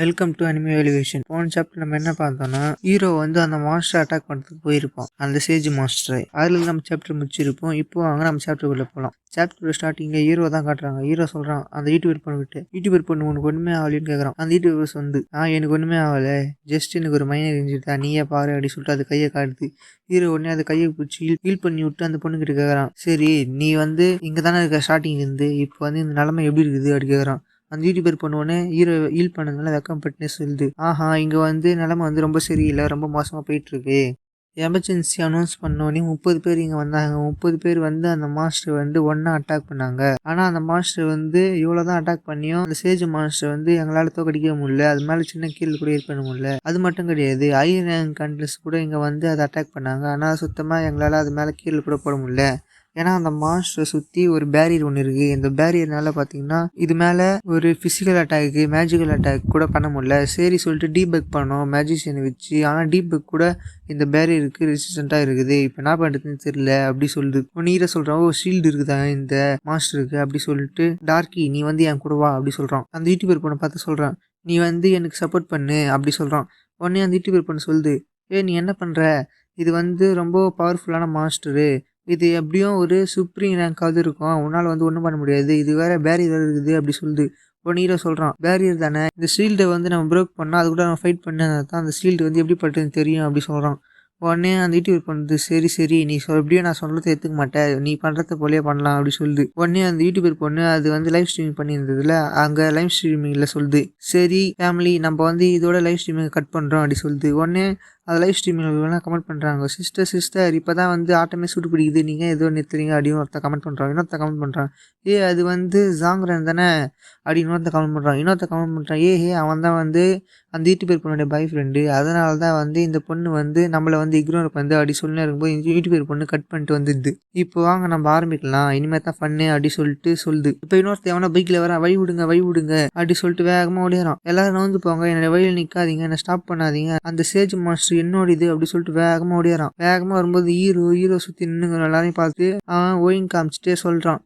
Welcome to anime elevation. போன chapter நம்ம என்ன பார்த்தோம்னா, ஹீரோ வந்து அந்த மாஸ்டர் அட்டாக் பண்ணுறதுக்கு போயிருப்போம், அந்த சேஜ் மாஸ்டரை. அதில் நம்ம சாப்டர் முடிச்சிருப்போம். இப்போ வாங்க நம்ம சாப்டருக்குள்ளே போகலாம். சாப்டர் ஸ்டார்டிங்கில் ஹீரோ தான் காட்டுறாங்க. ஹீரோ சொல்கிறான் அந்த யூடியூபர் பொண்ணுகிட்ட, யூடியூபர் பொண்ணு உனக்கு ஒன்றுமே ஆகலைன்னு கேட்குறான். அந்த யூடியூபர்ஸ் வந்து எனக்கு ஒன்றுமே ஆகலை, ஜஸ்ட் எனக்கு ஒரு மைனர் இன்ஜுரி தான், நீயே பாரு அப்படின்னு சொல்லிட்டு அது கையை காட்டுது. ஹீரோ உடனே அது கையை பிடிச்சி ஹீல் பண்ணி விட்டு அந்த பொண்ணுகிட்ட கேட்குறான், சரி நீ வந்து இங்கே தானே இருக்க ஸ்டார்டிங்லேருந்து, இப்போ வந்து இந்த நிலைமை எப்படி இருக்குது அப்படி கேட்குறான். அந்த யூடியூபர் பண்ணுவோன்னே ஹீரோ ஹீல் பண்ணதுனால வெக்கப்பட்டுனே சொல்லுது, இங்கே வந்து நிலமை வந்து ரொம்ப சரியில்லை, ரொம்ப மோசமாக போயிட்டுருக்கு. எமர்ஜென்சி அனௌன்ஸ் பண்ணோடனே 30 பேர் இங்கே வந்தாங்க. 30 பேர் வந்து அந்த மாஸ்டர் வந்து ஒன்றா அட்டாக் பண்ணாங்க. ஆனால் அந்த மாஸ்டர் வந்து இவ்வளோ தான் அட்டாக் பண்ணியும் அந்த சேஜ் மாஸ்டர் வந்து எங்களால் தோக்கடிக்க முடியல, அது மேலே சின்ன கீழ் கூட ஏற்பட முடியல. அது மட்டும் கிடையாது, ஹை ரேங்க் கண்ட்ரிஸ் கூட இங்கே வந்து அதை அட்டாக் பண்ணாங்க. ஆனால் சுத்தமாக எங்களால் அது மேலே கீழ் கூட போட முடியல. ஏன்னா அந்த மாஸ்டரை சுற்றி ஒரு பேரியர் ஒன்று இருக்குது. இந்த பேரியர்னால பார்த்தீங்கன்னா இது மேலே ஒரு ஃபிசிக்கல் அட்டாக்கு மேஜிக்கல் அட்டாக் கூட பண்ண முடியல. சரி சொல்லிட்டு டீபக் பண்ணோம் மேஜிஷியனை வச்சு. ஆனால் டீபக் கூட இந்த பேரியருக்கு ரெசிஸ்டண்ட்டாக இருக்குது. இப்போ என்ன பண்ணுறதுன்னு தெரியல அப்படி சொல்லுது. நீரை சொல்கிறான், ஷீல்டு இருக்குதா இந்த மாஸ்டருக்கு அப்படி சொல்லிட்டு, டார்க்கி நீ வந்து என் கூட வா அப்படி சொல்கிறான். அந்த யூடியூபர் பொண்ணை பார்த்து சொல்கிறான், நீ வந்து எனக்கு சப்போர்ட் பண்ணு அப்படி சொல்கிறான். உடனே அந்த யூடியூபர் பொண்ணு சொல்லுது, நீ என்ன பண்ணுற, இது வந்து ரொம்ப பவர்ஃபுல்லான மாஸ்டரு, இது எப்படியும் ஒரு சுப்ரீம் ரேங்காவது இருக்கும், உன்னால் வந்து ஒன்றும் பண்ண முடியாது, இது வேற பேரியர் இருக்குது அப்படி சொல்லுது. ஒரு ஹீரோ சொல்கிறான், பேரியர் தானே, இந்த ஷீல்டை வந்து நம்ம ப்ரோக் பண்ணால் அது கூட நம்ம ஃபைட் பண்ணால் தான் அந்த ஷீல்டு வந்து எப்படி பட்டுன்னு தெரியும் அப்படி சொல்கிறான். உடனே அந்த யூடியூபர் பண்ணுறது, சரி நீ எப்படியோ நான் சொல்கிறத எடுத்துக்க மாட்டேன், நீ பண்ணுறத போலே பண்ணலாம் அப்படி சொல்லுது. உடனே அந்த யூடியூபர் பொண்ணு அது வந்து லைவ் ஸ்ட்ரீமிங் பண்ணியிருந்ததுல, அங்கே லைவ் ஸ்ட்ரீமிங்கில் சொல்லுது, சரி ஃபேமிலி நம்ம வந்து இதோட லைவ் ஸ்ட்ரீமிங் கட் பண்ணுறோம் அப்படி சொல்லுது. உடனே அது லைவ் ஸ்ட்ரீமிங் கமெண்ட் பண்ணுறாங்க, சிஸ்டர் இப்போ தான் வந்து ஆட்டமே சூடு பிடிக்குது, நீங்கள் ஏதோ நிறுத்துறீங்க அப்படின்னு ஒருத்த கமெண்ட் பண்ணுறாங்க. இன்னொருத்த கமெண்ட் பண்ணுறான், அது வந்து ஜாங்ரன் தானே அப்படின்னு இன்னொருத்த கமெண்ட் பண்ணுறான். கமெண்ட் பண்ணுறான், அவன் தான் வந்து அந்த யூடியூபர் பொண்ணுடைய பாய் ஃப்ரெண்டு, அதனால தான் வந்து இந்த பொண்ணு வந்து நம்மளை வந்து இக்னோர் பண்ணுது அப்படி சொல்லி இருக்கும்போது இந்த யூடியூபர் பொண்ணு கட் பண்ணிட்டு வந்துடுது. இப்போ வாங்க நம்ம ஆரம்பிக்கலாம், இனிமேல் தான் ஃபன்னு அப்படி சொல்லிட்டு சொல்லுது. இப்போ இன்னொருத்த எவனா பைக்கில் வர, வழி விடுங்க அப்படி சொல்லிட்டு வேகமாக ஓடிறான். எல்லாரும் வந்து போங்க, என்னோட வழியில் நிற்காதீங்க, என்ன ஸ்டாப் பண்ணாதீங்க, அந்த சேஜ் மாஸ்டர் என்னோட இது அப்படி சொல்லிட்டு வேகமாக ஓடிறான். வேகமாக வரும்போது ஹீரோ சுற்றி நின்னுங்க எல்லாரையும் பார்த்து அவன் ஓயிங் காமிச்சிட்டே சொல்கிறான்,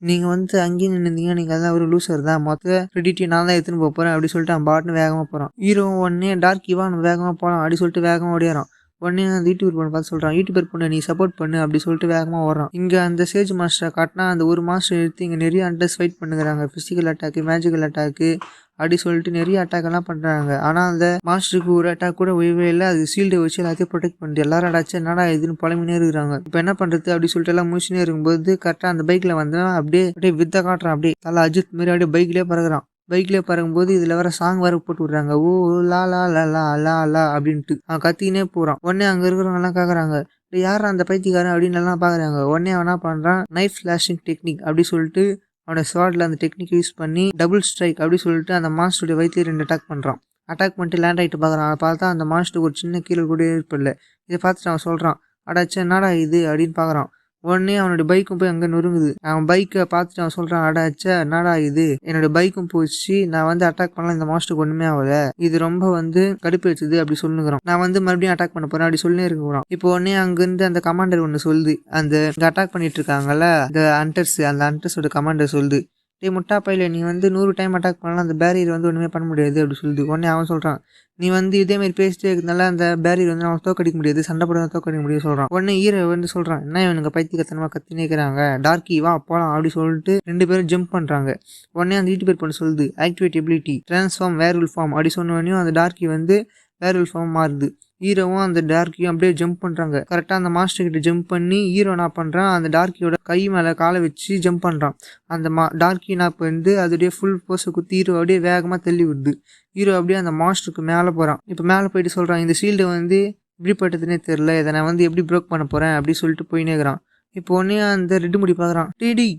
நீங்கள் வந்து அங்கேயும் நின்றுந்தீங்க, நீங்கள் அதான் ஒரு லூசர் தான், மொத்த கிரெடிட்டி நான் தான் எடுத்துன்னு போகிறேன் அப்படி சொல்லிட்டு அவன் பாட்டுன்னு வேகமாக போகிறான். ஹீரோ உடனே டார்க்கிவா நம்ம வேகமாக போகலாம் அப்படி சொல்லிட்டு வேகமாக ஓடிறான். உடனே அந்த யூடியூபர் பொண்ணு பார்த்து சொல்கிறான், யூடியூபர் பொண்ணு நீ சப்போர்ட் பண்ணு அப்படி சொல்லிட்டு வேகமாக ஓடுறான். இங்கே அந்த சேஜ் மாஸ்டரை காட்டினா அந்த ஒரு மாஸ்டர் எடுத்து இங்கே நிறைய அண்டர்ஸ் ஃபைட் பண்ணுறாங்க, ஃபிசிக்கல் அட்டாக்கு மேஜிக்கல் அட்டாக்கு அப்படி சொல்லிட்டு நிறைய அட்டாக் எல்லாம் பண்ணுறாங்க. ஆனால் அந்த மாஸ்டருக்கு ஒரு அட்டாக் கூட ஒய்வே இல்லை, அது ஷீல்டை வச்சு எல்லாத்தையும் ப்ரொடெக்ட் பண்ணிட்டு எல்லாரும் அடாச்சு என்னடா இதுன்னு புலம்பினே இருக்கிறாங்க. இப்போ என்ன பண்ணுறது அப்படி சொல்லிட்டு எல்லாம் முடிச்சுனே இருக்கும்போது கரெக்டாக அந்த பைக்கில் வந்து அப்படியே வித்த காட்டுறான், அப்படியே தலை அஜித் மாரி அப்படியே பைக்லேயே பறகுறான். பைக்லேயே பறக்கும்போது இதில் வேற சாங் வேறு போட்டு விட்றாங்க, ஓ லா லா லா லா லா லா அப்படின்ட்டு அவன் கத்தினே போகிறான். உடனே அங்கே இருக்கிறவங்க எல்லாம் கேட்குறாங்க, யார் அந்த பைத்தியக்காரன் அப்படின்னு எல்லாம் பார்க்குறாங்க. உடனே அவன் என்ன பண்ணுறான், நைஃப் ஃப்ளாஷிங் டெக்னிக் அப்படி சொல்லிட்டு அவனோட ஸ்வாட்ல அந்த டெக்னிக் யூஸ் பண்ணி டபுள் ஸ்ட்ரைக் அப்படி சொல்லிட்டு அந்த மாஸ்டருடைய வயிற்று 2 அட்டாக் பண்ணுறான். அட்டாக் பண்ணிட்டு லேண்ட் ஆகிட்டு பார்க்குறான். அதை பார்த்தா அந்த மாஸ்டருக்கு ஒரு சின்ன கீழே கூட ஏற்படல. இதை பார்த்துட்டு அவன் சொல்கிறான், அடாச்சா என்னடா இது அப்படின்னு பார்க்குறான். உடனே அவனுடைய பைக்கும் போய் அங்கே நொறுங்குது. அவன் பைக்கை பார்த்துட்டு அவன் சொல்கிறான், அடாச்சா என்னடா இது, என்னோடய பைக்கும் போச்சு, நான் வந்து அட்டாக் பண்ணலாம், இந்த மாஸ்டருக்கு ஒன்றுமே ஆகல, இது ரொம்ப வந்து கடுப்பு வச்சுது அப்படி சொல்லுங்கிறான். நான் வந்து மறுபடியும் அட்டாக் பண்ண போகிறேன் அப்படி சொல்லி இருக்கிறான். இப்போ உடனே அங்கேருந்து அந்த கமாண்டர் ஒன்று சொல்லுது, அந்த அட்டாக் பண்ணிட்டு இருக்காங்கல்ல இந்த ஹண்டர்ஸ், அந்த ஹண்டர்ஸோட கமாண்டர் சொல்லுது, முட்டா பையில நீ வந்து 100 டைம் அட்டாக் பண்ணலாம், அந்த பேரியர் வந்து ஒன்றுமே பண்ண முடியாது அப்படி சொல்லுது. உடனே அவன் சொல்கிறான், நீ வந்து இதேமாதிரி பேசிட்டே இருக்கிறதுனால அந்த பேரியர் வந்து அவன் தோக்கடிக்க முடியாது, சண்டை போட தோக்கடிக்க முடியாது சொல்கிறான். உடனே ஹீரோ வந்து சொல்கிறான், என்ன இவனுங்க பைத்தியக்காரத்தனமாக கத்தினே இருக்கிறாங்க, டார்க்கி வா போகலாம் அப்படி சொல்லிட்டு 2 பேரும் ஜம்ப் பண்ணுறாங்க. உடனே அந்த யூடியூபர் பண்ண சொல்லுது, ஆக்டிவேட் எபிலிட்டி ட்ரான்ஸ்ஃபார்ம் வேர்வுல்ஃப் ஃபார்ம் அப்படி சொன்னோடனையும் அந்த டார்க்கி வந்து வேர்வுல்ஃப் ஃபார்ம் மாறுது. ஹீரோவும் அந்த டார்க்கியும் அப்படியே ஜம்ப் பண்ணுறாங்க. கரெக்டாக அந்த மாஸ்டர் கிட்ட ஜம்ப் பண்ணி ஹீரோ என்ன பண்ணுறான், அந்த டார்க்கியோட கை மேலே காலை வச்சு ஜம்ப் பண்ணுறான். அந்த டார்க்கி என்ன வந்து அதோடைய ஃபுல் போஸை குத்தி ஹீரோ அப்படியே வேகமாக தள்ளி விடுது. ஹீரோ அப்படியே அந்த மாஸ்டருக்கு மேலே போகிறான். இப்போ மேலே போயிட்டு சொல்கிறான், இந்த ஷீல்டை வந்து எப்படி பட்டதுன்னே தெரில, இதை நான் வந்து எப்படி ப்ரோக் பண்ண போகிறேன் அப்படி சொல்லிட்டு போயினே இருக்கிறான். இப்போ உடனே அந்த ரெட்டு முடி பார்க்குறான், டிடி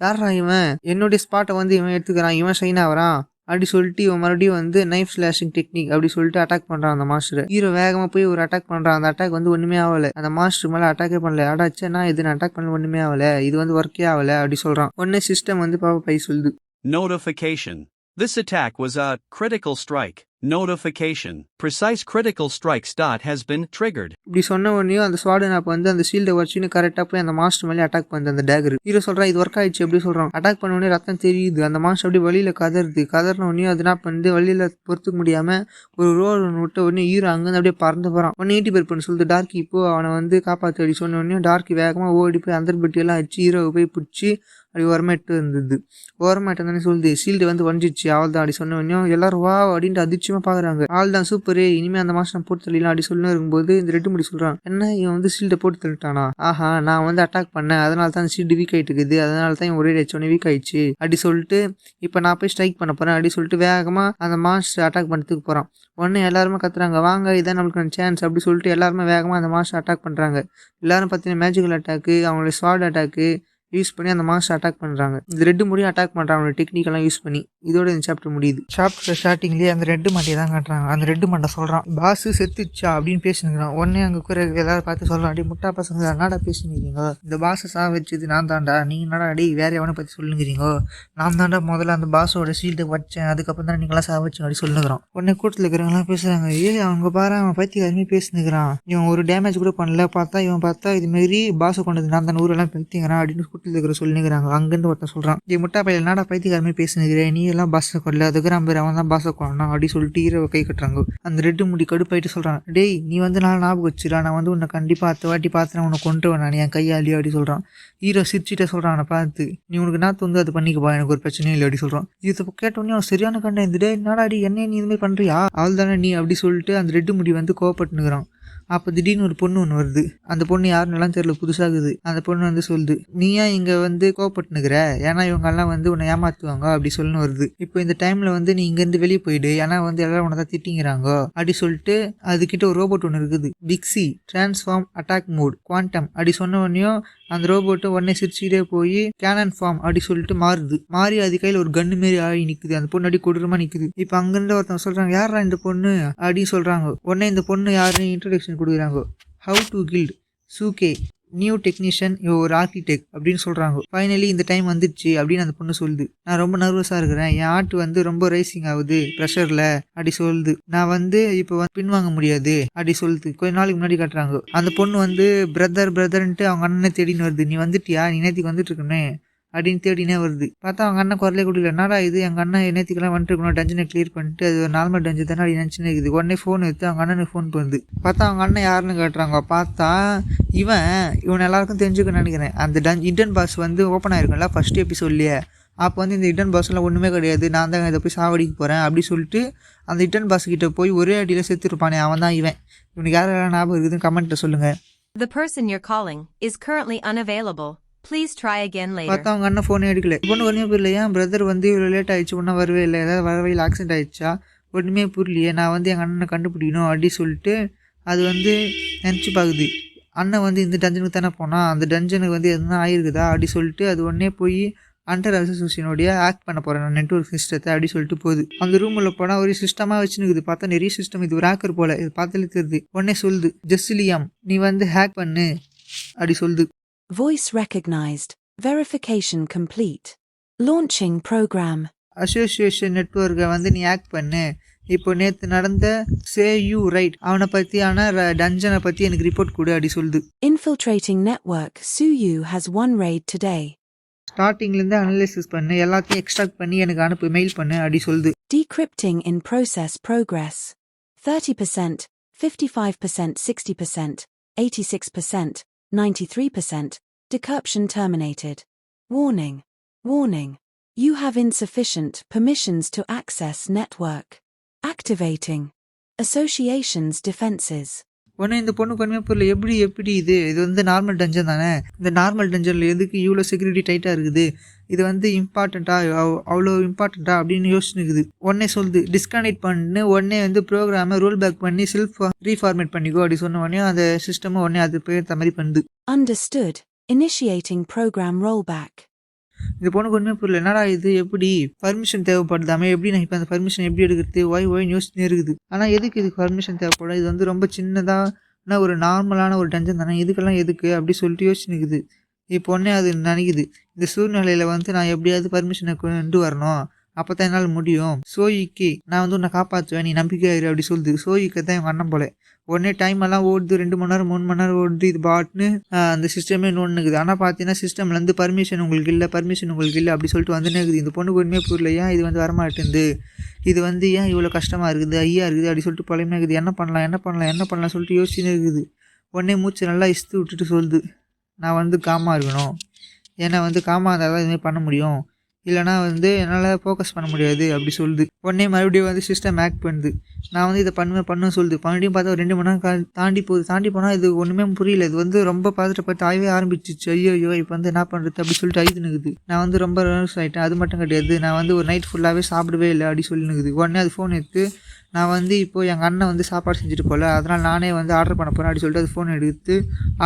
யாரா இவன், என்னுடைய ஸ்பாட்டை வந்து இவன் எடுத்துக்கிறான், இவன் ஷைன் ஆகிறான் அப்படி சொல்லிட்டு இவன் மறுபடியும் வந்து நைஃப் ஸ்லாஷிங் டெக்னிக் அப்படி சொல்லிட்டு அட்டாக் பண்ணுறான் அந்த மாஸ்டர். ஹீரோ வேகமாக போய் ஒரு அட்டாக் பண்ணுறான். அந்த அட்டாக் வந்து ஒன்றுமே ஆகலை, அந்த மாஸ்டர் மேலே அட்டாக்கே பண்ணல. அடாச்சேன்னா இது நான் அட்டாக் பண்ணல, ஒன்றுமே ஆகலை, இது வந்து ஒர்க்கே ஆகலை அப்படி சொல்கிறான். உடனே சிஸ்டம் வந்து பாப்பா பை சொல்லுது, Notification. This attack was a critical strike. Notification. Precise critical strikes dot has been triggered. இப்படி சொன்ன உடனே அந்த ஸ்வார்டன் ஆப் வந்து அந்த ஷீல்டை வச்சுன்னு கரெக்டாக போய் அந்த மாஸ்டர் மேலே அட்டாக் பண்ணுது அந்த டேகர். ஹீரோ சொல்கிறான் இது ஒர்க் ஆயிடுச்சு எப்படி சொல்கிறான். அட்டாக் பண்ண உடனே ரத்தம் தெரியுது. அந்த மாஸ்டர் அப்படியே வழியில் கதறின உடனே அது என்ன பண்ணுது வழியில் பொறுத்துக்க முடியாமல் ஒரு ரோடு ஒன்று விட்ட உடனே ஹீரோ அங்கேருந்து அப்படியே பறந்து போகிறான். உடனே 80 சொல்லிட்டு டார்க்கி இப்போ அவனை வந்து காப்பாற்றி அடி சொன்ன உடனே டார்க்கி வேகமாக ஓடி போய் அந்த பெட்டியெல்லாம் வச்சு ஹீரோவை போய் பிடிச்சி அப்படி ஓரமாட்டு இருந்தது. ஓரமாட்டு தானே சொல்லுது ஷீல்டு வந்து வஞ்சிச்சு அவள் தான் அப்படி சொன்ன உடனே எல்லாரும் வா அப்படின்ட்டு அதிர்ச்சியமாக பார்க்குறாங்க. ஆள் தான் சூப்பரு இனிமேல் அந்த மாஸ்டர் போட்டு தள்ளிலாம் அப்படி சொல்லணும் இருக்கும்போது இந்த ரெட்டு முடி சொல்கிறான் என்ன இவன் வந்து ஷீல்டை போட்டு தள்ளிட்டானா. ஆஹா நான் வந்து அட்டாக் பண்ணேன் அதனால தான் அந்த ஷீல்டு வீக் ஆகிட்டு இருக்குது அதனால தான் இவன் ஒரே அடிச்சோடனே வீக் ஆயிடுச்சு அப்படி சொல்லிட்டு இப்போ நான் போய் ஸ்ட்ரைக் பண்ண போகிறேன் அப்படி சொல்லிட்டு வேகமாக அந்த மாஸ்டர் அட்டாக் பண்ணுறதுக்கு போகிறான். உடனே எல்லாருமே கத்துறாங்க வாங்க இதான் நம்மளுக்கான சான்ஸ் அப்படி சொல்லிட்டு எல்லாருமே வேகமாக அந்த மாஸ்டர் அட்டாக் பண்ணுறாங்க. எல்லாரும் பார்த்தீங்கன்னா மேஜிக்கல் அட்டாக்கு அவங்களுடைய ஸ்வாட் அட்டாக்கு யூஸ் பண்ணி அந்த மாஸ்டர் அட்டாக் பண்ணுறாங்க. இந்த ரெட்டு முடியும் அட்டாக் பண்ணுறாங்க அவங்களோட டெக்னிக்கெல்லாம் யூஸ் பண்ணி. இதோட இந்த சாப்டர் முடியுது. சாப்டர் ஸ்டார்டிங்லேயே அந்த ரெட்டு மண்டையை தான் காட்டுறாங்க. அந்த ரெட்டு மண்டை சொல்கிறான் பாஸ் செத்துச்சா அப்படின்னு பேசினுக்கிறான். உடனே அங்கே கூட எல்லாரும் பார்த்து சொல்கிறான் அப்படி முட்டா பசங்க என்னடா பேசினுக்கிறீங்க இந்த பாஸை சா வச்சது நான் தாண்டா நீங்கள் என்னடா அடி வேறு எவனை பற்றி சொல்லுங்கிறீங்கோ நான் தாண்டா முதல்ல அந்த பாஸோட ஷீல்டை வச்சேன் அதுக்கப்புறம் தான் நீங்களாம் சா வச்சு அப்படி சொல்லுங்கிறான். உடனே கூட்டத்தில் இருக்கிறவங்களாம் பேசுகிறாங்க அவங்க பாரு அவன் பற்றி அதுமாரி பேசினுக்கிறான் இவன் ஒரு டேமேஜ் கூட பண்ணல பார்த்தா இதுமாரி பாஸை கொண்டது நான் தான் ஊரெல்லாம் பெருத்திங்கிறான் அப்படின்னு இருக்கிற சொல்லிக்கிறாங்க. அங்கேருந்து ஒருத்தன் சொல்கிறான் முட்டா பையில என்னடா பைத்தியக்காரமே பேசினுக்கிறேன் நீ எல்லாம் பாஸை கொள்ள அதுக்கு நம்ம அவன் தான் பாஸை கொண்டான் அப்படி சொல்லிட்டு ஹீரோவை கை கட்டுறாங்க. அந்த ரெட்டு முடி கடுப்பாயிட்டு சொல்கிறான் டேய் நீ வந்து நான் ஞாபகம் வச்சுடா நான் வந்து உன்னை கண்டிப்பாக 10 வாட்டி பார்த்துறேன் உன்னை கொண்டுருவேன் நான் என் கையாளியோ அப்படி சொல்கிறான். ஹீரோ சிரிச்சிட்டே சொல்கிறான் அவனை பார்த்து நீ உனக்கு நான் வந்து அது பண்ணிக்கப்பா எனக்கு ஒரு பிரச்சனையும் இல்லை அப்படி சொல்கிறான். இதை கேட்டோடனே அவன் சரியான கண்ட இந்த டே என்னடா அடி என்ன நீ இதுமாதிரி பண்ணுறியா அவள் தானே நீ அப்படி சொல்லிட்டு அந்த ரெட்டு முடி வந்து கோவப்பட்டுனுக்கிறான். அப்போ திடீர்னு ஒரு பொண்ணு ஒன்று வருது. அந்த பொண்ணு யாருன்னெல்லாம் தெரியல புதுசாகுது. அந்த பொண்ணு வந்து சொல்லுது நீ ஏன் இங்கே வந்து கோவப்பட்டுனுக்கிற ஏன்னா இவங்கெல்லாம் வந்து உன்னை ஏமாற்றுவாங்க அப்படி சொல்லணும் வருது. இப்போ இந்த டைமில் வந்து நீ இங்கேருந்து வெளியே போயிடு ஏன்னா வந்து எல்லாரும் உன்னை தான் திட்டிங்கிறாங்க அப்படி சொல்லிட்டு அதுக்கிட்ட ஒரு ரோபோட் ஒன்று இருக்குது Pixie transform attack mode quantum அப்படி சொன்ன உடனேயும் அந்த ரோபோட்டு உடனே சிரிச்சுக்கிட்டே போய் கேனன் ஃபார்ம் அப்படி சொல்லிட்டு மாறி அது கையில் ஒரு கன்னு மாரி ஆகி நிற்குது. அந்த பொண்ணு அடி கொடூரமா நிற்குது. இப்போ அங்கேருந்து ஒருத்தவங்க சொல்கிறாங்க யாரா இந்த பொண்ணு அப்படின்னு சொல்கிறாங்க. உடனே இந்த பொண்ணு யாருன்னு இன்ட்ரடக்ஷன் கொடுக்குறாங்க. ஹவு டு கில்ட் சூகே நியூ டெக்னீஷியன் ஒரு ஆர்கிடெக்ட் அப்படின்னு சொல்கிறாங்க. ஃபைனலி இந்த டைம் வந்துடுச்சு அப்படின்னு அந்த பொண்ணு சொல்லுது. நான் ரொம்ப நர்வஸாக இருக்கிறேன் என் ஆர்ட் வந்து ரொம்ப ரைசிங் ஆகுது ப்ரெஷரில் அப்படி சொல்லுது. நான் வந்து இப்போ வந்து பின்வாங்க முடியாது அப்படி சொல்லுது. கொஞ்ச நாளைக்கு முன்னாடி காட்டுறாங்க. அந்த பொண்ணு வந்து பிரதர்ன்ட்டு அவங்க அண்ணனை தேடின்னு வருது. நீ வந்துட்டியா நீ நேற்றுக்கு வந்துட்டு இருக்கனே அப்படின்னு தேடினே வருது. பார்த்தா அவங்க அண்ணன் குரலே கொடுக்கல. என்னடா இது எங்கள் அண்ணன் நேற்றுக்கெல்லாம் வந்துட்டு இருக்கணும் டஞ்சனை கிளியர் பண்ணிட்டு அது ஒரு நார்மல் டஞ்சன் தானே அப்படி நினச்சினே இருக்குது. உடனே ஃபோன் எடுத்து அவங்க அண்ணனுக்கு ஃபோன் பண்ணுது. பார்த்தா அவங்க அண்ணன் யாருன்னு கேட்டுறாங்க. பார்த்தா இவன் எல்லாருக்கும் தெரிஞ்சுக்கணும்னு நினைக்கிறேன். அந்த இண்டன் பாஸ் வந்து ஓப்பன் ஆயிருக்கும்ல ஃபர்ஸ்ட் எபிசோட்லேயே. அப்போ வந்து இந்த இண்டன் பாஸ்லாம் ஒன்றுமே கிடையாது நான் தான் இதை போய் சாவடிக்க போகிறேன் அப்படி சொல்லிட்டு அந்த இண்டன் பாஸ் கிட்ட போய் ஒரே அடியில் செத்துருப்பானே அவன் தான் இவனுக்கு யாரெல்லாம் ஞாபகம் இருக்குதுன்னு கமெண்ட்டில் சொல்லுங்கள். The person you're calling is currently unavailable. Please try again later. பார்த்தா அவங்க அண்ணன் ஃபோனே எடுக்கல. பொண்ணு ஒன்றுமே புரியலையா பிரதர் வந்து இவ்வளோ லேட் ஆயிடுச்சு ஒன்றும் வரவே இல்லை ஏதாவது வரவையில் ஆக்சிடென்ட் ஆயிடுச்சா ஒன்றுமே புரியலையே நான் வந்து எங்கள் அண்ணனை கண்டுபிடிக்கணும் அப்படி சொல்லிட்டு அது வந்து நினச்சி பார்க்குது. அண்ணன் வந்து இந்த டஞ்சனுக்கு தானே போனால் அந்த டஞ்சனுக்கு வந்து எதுனா ஆயிருக்குதா அப்படி சொல்லிட்டு அது உடனே போய் அண்டர் அசோசியேஷனோடைய ஆக்ட் பண்ண போகிறேன் நெட்வொர்க் சிஸ்டத்தை அப்படி சொல்லிட்டு போகுது. அந்த ரூமில் போனால் ஒரு சிஸ்டமாக வச்சுனுக்குது. பார்த்தா நிறைய சிஸ்டம் இது ஒரு ஹேக்கர் போல் இது பார்த்தாலே தெரியுது. உடனே சொல்லுது ஜெஸ்லியாம் நீ வந்து ஹேக் பண்ணு அப்படி சொல்லுது. Voice recognized. Verification complete. Launching program. Association நெட்வொர்க்கை வந்து நீ ஆக்ட் பண்ணு. இப்போ நேற்று நடந்த சே யூ ரைட் அவனை பற்றியான டஞ்சனை பற்றி எனக்கு ரிப்போர்ட் கொடு அப்படி சொல்லுது. Infiltrating network. Suyu has one raid today. ஸ்டார்டிங்லேருந்து அனலைசிஸ் பண்ணு எல்லாத்தையும் எக்ஸ்ட்ராக்ட் பண்ணி எனக்கு அனுப்பு மெயில் பண்ணு அப்படி சொல்லுது. Decrypting in process progress. 30%, 55%, 60%, 86%. 93%. Decryption terminated. Warning. Warning. You have insufficient permissions to access network. Activating. Association's defenses. உடனே இந்த பொண்ணு கொஞ்சமே புரியல எப்படி இது வந்து நார்மல் டஞ்சன் தானே இந்த நார்மல் டஞ்சனில் எதுக்கு இவ்வளோ செக்யூரிட்டி டைட்டாக இருக்குது இது வந்து அவ்வளோ இம்பார்ட்டண்ட்டா அப்படின்னு யோசிச்சுக்குது. உடனே சொல்லுது டிஸ்கனெக்ட் பண்ணு உடனே வந்து ப்ரோக்ராமை ரோல் பேக் பண்ணி செல்ஃப் ரீஃபார்மேட் பண்ணிக்கோ அப்படி சொன்ன உடனே அந்த சிஸ்டமும் உடனே அது போய் அந்த மாதிரி பண்ணுது. Understood. Initiating program rollback. இந்த பொண்ணு ஒன்றுமே புரியல என்னடா இது எப்படி பர்மிஷன் தேவைப்படுதாமே எப்படி நான் இப்போ அந்த பர்மிஷன் எப்படி எடுக்கிறது ஒய் யோசிச்சுனே இருக்குது. ஆனால் எதுக்கு இதுக்கு பர்மிஷன் தேவைப்படும் இது வந்து ரொம்ப சின்னதான ஒரு நார்மலான ஒரு டஞ்சன் தானே இதுக்கெல்லாம் எதுக்கு அப்படி சொல்லிட்டு யோசிச்சுனுக்குது. இப்போ உடனே அது நினைக்குது இந்த சூழ்நிலையில் வந்து நான் எப்படியாவது பர்மிஷனை கொண்டு வரணும் அப்போ தான் என்னால் முடியும். சோயிக்கு நான் வந்து உன்னை காப்பாற்றுவேன், நீ நம்பிக்கையாயிரு அப்படி சொல்லுது. சோயிக்கு தான் எங்கள் அண்ணன் போல. உடனே டைம் எல்லாம் ஓடுது, 2 மணி நேரம் 3 மணி நேரம் ஓடுது. இது பாட்னு அந்த சிஸ்டமே நோண்டுக்குது. ஆனால் பார்த்தீங்கன்னா சிஸ்டம்லேருந்து பர்மிஷன் உங்களுக்கு இல்லை அப்படி சொல்லிட்டு வந்துனே இருக்குது. இந்த பொண்ணுக்கு ஒன்றுமே புரியல, ஏன் இது வந்து வரமாட்டேங்குது, இது வந்து ஏன் இவ்வளோ கஷ்டமாக இருக்குது, ஐயா இருக்குது அப்படி சொல்லிட்டு பழமையாக இருக்குது. என்ன பண்ணலாம் சொல்லிட்டு யோசிச்சுன்னு இருக்குது. உடனே மூச்சு நல்லா இஸ்து விட்டுட்டு சொல்லுது, நான் வந்து காமாக இருக்கணும், ஏன்னா வந்து காமாக இருந்தால் தான் இதுமாதிரி பண்ண முடியும், இல்லைனா வந்து என்னால் ஃபோக்கஸ் பண்ண முடியாது அப்படி சொல்லுது. உடனே மறுபடியும் வந்து சிஸ்டம் ஆக்ட் பண்ணுது, நான் வந்து இதை பண்ணுவேன் சொல்லுது. மறுபடியும் பார்த்தா ஒரு 2 மணி நேரம் தாண்டி போனால் இது ஒன்றுமே புரியல. இது வந்து ரொம்ப பதட்டப்பட்டு ஆகவே ஆரம்பிச்சிச்சு. ஐயோ இப்போ வந்து என்ன பண்ணுறது அப்படி சொல்லிட்டு அழுதுனுக்குது. நான் வந்து ரொம்ப நர்வஸ் ஆகிட்டேன். அது மட்டும் கிடையாது, நான் வந்து ஒரு நைட் ஃபுல்லாகவே சாப்பிடவே இல்லை அப்படி சொல்லினுக்குது. உடனே அது ஃபோன் எடுத்து, நான் வந்து இப்போது எங்கள் அண்ணன் வந்து சாப்பாடு செஞ்சுட்டு போகல, அதனால் நானே வந்து ஆர்டர் பண்ண போகிறேன் அப்படி சொல்லிட்டு அது ஃபோன் எடுத்து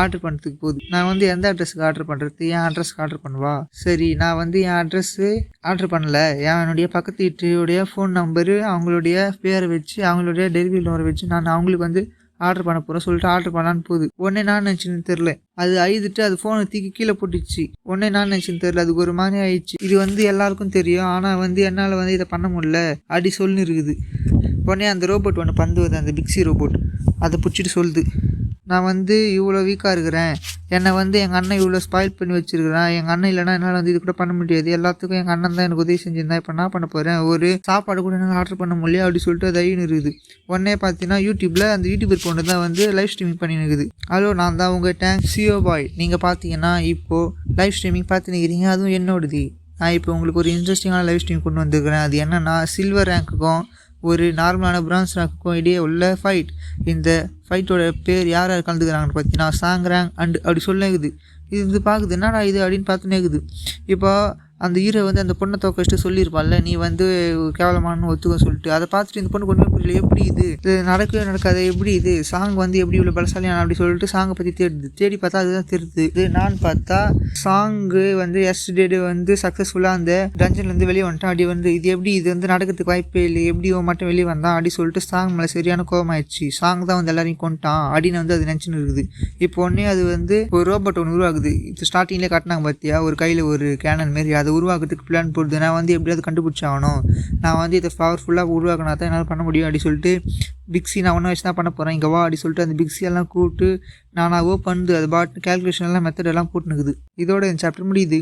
ஆர்டர் பண்ணுறதுக்கு போகுது. நான் வந்து எந்த அட்ரஸுக்கு ஆர்டர் பண்ணுறது, என் அட்ரஸ்க்கு ஆர்டர் பண்ணுவா. சரி, நான் வந்து என் அட்ரஸ்ஸு ஆர்டர் பண்ணல, என்னுடைய பக்கத்து வீட்டுடைய ஃபோன் நம்பரு அவங்களுடைய பேரை வச்சு அவங்களுடைய டெலிவரி நம்பரை வச்சு நான் அவங்களுக்கு வந்து ஆர்டர் பண்ண போகிறேன் சொல்லிட்டு ஆர்டர் பண்ணலான்னு போகுது. உடனே நான் நினச்சின்னு தெரில, அது அழுதுட்டு அது ஃபோனை தூக்கி கீழே போட்டுச்சு. உடனே நான் நினச்சின்னு தெரில, அதுக்கு ஒரு மாதிரி ஆயிடுச்சு. இது வந்து எல்லாருக்கும் தெரியும், ஆனால் வந்து என்னால் வந்து இதை பண்ண முடியல அப்படி சொல்லின்னு இருக்குது. உடனே அந்த ரோபோட் ஒன்று பந்து வருது, அந்த பிக்ஸி ரோபோட், அதை பிடிச்சிட்டு சொல்லுது, நான் வந்து இவ்வளோ வீக்காக இருக்கிறேன், என்னை வந்து எங்கள் அண்ணன் இவ்வளோ ஸ்பாயில் பண்ணி வச்சுருக்கிறேன், எங்கள் அண்ணன் இல்லைனா என்னால் வந்து இது கூட பண்ண முடியாது, எல்லாத்துக்கும் எங்கள் அண்ணன் தான் எனக்கு உதவி செஞ்சிருந்தேன், இப்போ என்ன பண்ண போகிறேன், ஒரு சாப்பாடு கூட என்னால் ஆர்டர் பண்ண முடியல அப்படி சொல்லிட்டு அது ஐன்னு இருக்குது. உடனே பார்த்தீங்கன்னா யூடியூப்பில் அந்த யூடியூபர் பொண்ணு தான் வந்து லைவ் ஸ்ட்ரீமிங் பண்ணின்னு இருக்குது. ஹலோ, நான் தான் உங்கள் டேங்க் சிஓ பாய், நீங்கள் பார்த்தீங்கன்னா இப்போது லைவ் ஸ்ட்ரீமிங் பார்த்துன்னுக்கிறீங்க, அதுவும் என்னோடது. நான் இப்போ உங்களுக்கு ஒரு இன்ட்ரெஸ்டிங்கான லைவ் ஸ்ட்ரீம் கொண்டு வந்துருக்கிறேன். அது என்னென்னா, சில்வர் ரேங்க்குக்கும் ஒரு நார்மலான பிரான்ஸ் ரேங்க்குக்கும் இடையே உள்ள ஃபைட். இந்த ஃபைட்டோட பேர் யார் கலந்துக்கிறாங்கன்னு பார்த்தீங்கன்னா சாங் ரேங்க் அண்ட் அப்படி சொல்லிக்குது. இது பார்க்குது, என்னடா இது அப்படின்னு பார்த்துனே இருக்குது. இப்போ அந்த ஹீரோ வந்து அந்த பொண்ணை தோக்கச்சிட்டு சொல்லியிருப்பாள்ல, நீ வந்து கேவலமானு ஒத்துக்க சொல்லிட்டு. அதை பார்த்துட்டு இந்த பொண்ணு ஒன்றுமே புரியல, எப்படி இது நடக்கவே நடக்காது, எப்படி இது சாங் வந்து எப்படி இவ்வளோ பலசாலியான அப்படி சொல்லிட்டு சாங்கை பற்றி தேடி பார்த்தா அதுதான் தெரியுது. இது நான் பார்த்தா சாங்கு வந்து எஸ்டே வந்து சக்ஸஸ்ஃபுல்லாக அந்த டஞ்சன்லேருந்து வெளியே வந்துட்டான். அப்படி வந்து இது எப்படி இது வந்து நடக்கிறதுக்கு வாய்ப்பே இல்லை, எப்படி மட்டும் வெளியே வந்தான் அப்படி சொல்லிட்டு சாங் மேலே சரியான கோபமாயிடுச்சு. சாங் தான் வந்து எல்லாரையும் கொண்டான் அப்படின்னு வந்து அது நினச்சின்னு இருக்குது. இப்போ உடனே அது வந்து ஒரு ரோபோட் ஒன்று உருவாகுது. இப்போ ஸ்டார்டிங்லேயே காட்டினாங்க பார்த்தியா, ஒரு கையில் ஒரு கேனன் மாரி, அதை உருவாக்குறதுக்கு பிளான் போடுது. நான் வந்து எப்படியாவது கண்டுபிடிச்சாகணும், நான் வந்து இதை பவர்ஃபுல்லாக உருவாக்கினா தான் என்னால் பண்ண முடியும் அப்படி சொல்லிட்டு பிக்ஸி நான் ஒன்றா வச்சு தான் பண்ண போகிறேன், இங்கே வா அப்படி சொல்லிட்டு அந்த பிக்ஸியெல்லாம் கூப்பிட்டு நானாகவோ பண்ணுது. அது பாட்டு கேல்குலேஷன் எல்லாம் மெத்தட் எல்லாம் போட்டுனுக்குது. இதோட இந்த சாப்டர் முடியுது.